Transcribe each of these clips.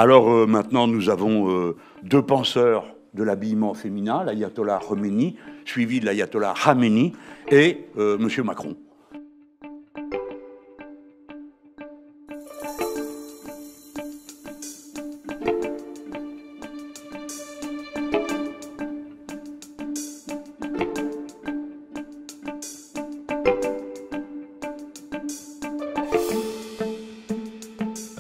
Alors maintenant, nous avons deux penseurs de l'habillement féminin, l'ayatollah Khomeini, suivi de l'ayatollah Khamenei et M. Macron.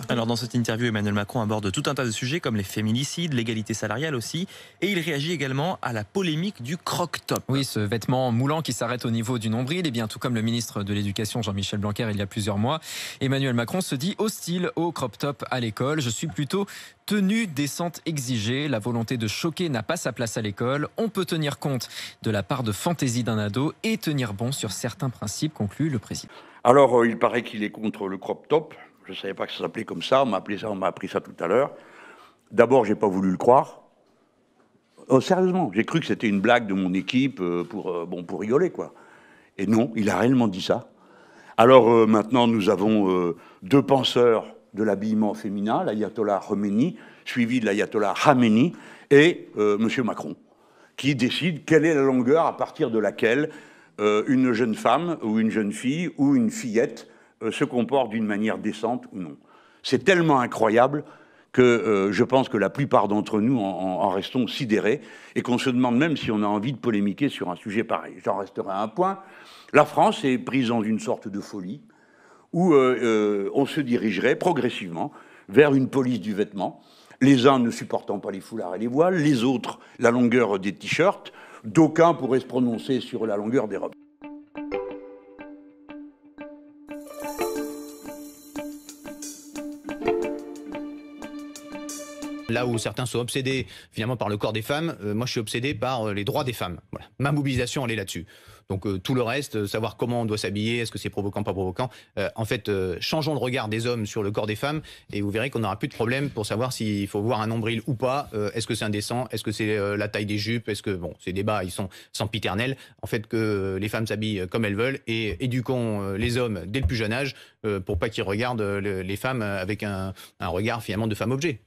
Alors dans cette interview, Emmanuel Macron aborde tout un tas de sujets comme les féminicides, l'égalité salariale aussi, et il réagit également à la polémique du croc-top. Oui, ce vêtement moulant qui s'arrête au niveau du nombril, et bien tout comme le ministre de l'Éducation Jean-Michel Blanquer il y a plusieurs mois, Emmanuel Macron se dit hostile au crop-top à l'école. Je suis plutôt tenue décente exigée. La volonté de choquer n'a pas sa place à l'école. On peut tenir compte de la part de fantaisie d'un ado et tenir bon sur certains principes, conclut le président. Alors il paraît qu'il est contre le crop-top. Je ne savais pas que ça s'appelait comme ça, on m'a appris ça tout à l'heure. D'abord, j'ai pas voulu le croire. Oh, sérieusement, j'ai cru que c'était une blague de mon équipe pour rigoler, quoi. Et non, il a réellement dit ça. Alors maintenant, nous avons deux penseurs de l'habillement féminin, l'ayatollah Khomeini, suivi de l'ayatollah Khamenei et M. Macron, qui décide quelle est la longueur à partir de laquelle une jeune femme ou une jeune fille ou une fillette se comporte d'une manière décente ou non. C'est tellement incroyable que je pense que la plupart d'entre nous en restons sidérés et qu'on se demande même si on a envie de polémiquer sur un sujet pareil. J'en resterai à un point. La France est prise dans une sorte de folie où on se dirigerait progressivement vers une police du vêtement, les uns ne supportant pas les foulards et les voiles, les autres la longueur des t-shirts, d'aucuns pourraient se prononcer sur la longueur des robes. Là où certains sont obsédés finalement par le corps des femmes, moi je suis obsédé par les droits des femmes. Voilà. Ma mobilisation, elle est là-dessus. Donc tout le reste, savoir comment on doit s'habiller, est-ce que c'est provoquant, pas provoquant, en fait, changeons le regard des hommes sur le corps des femmes et vous verrez qu'on n'aura plus de problème pour savoir s'il faut voir un nombril ou pas, est-ce que c'est indécent, est-ce que c'est la taille des jupes, est-ce que, bon, ces débats, ils sont sempiternels, en fait, que les femmes s'habillent comme elles veulent et éduquons les hommes dès le plus jeune âge pour pas qu'ils regardent les femmes avec un regard finalement de femme-objet.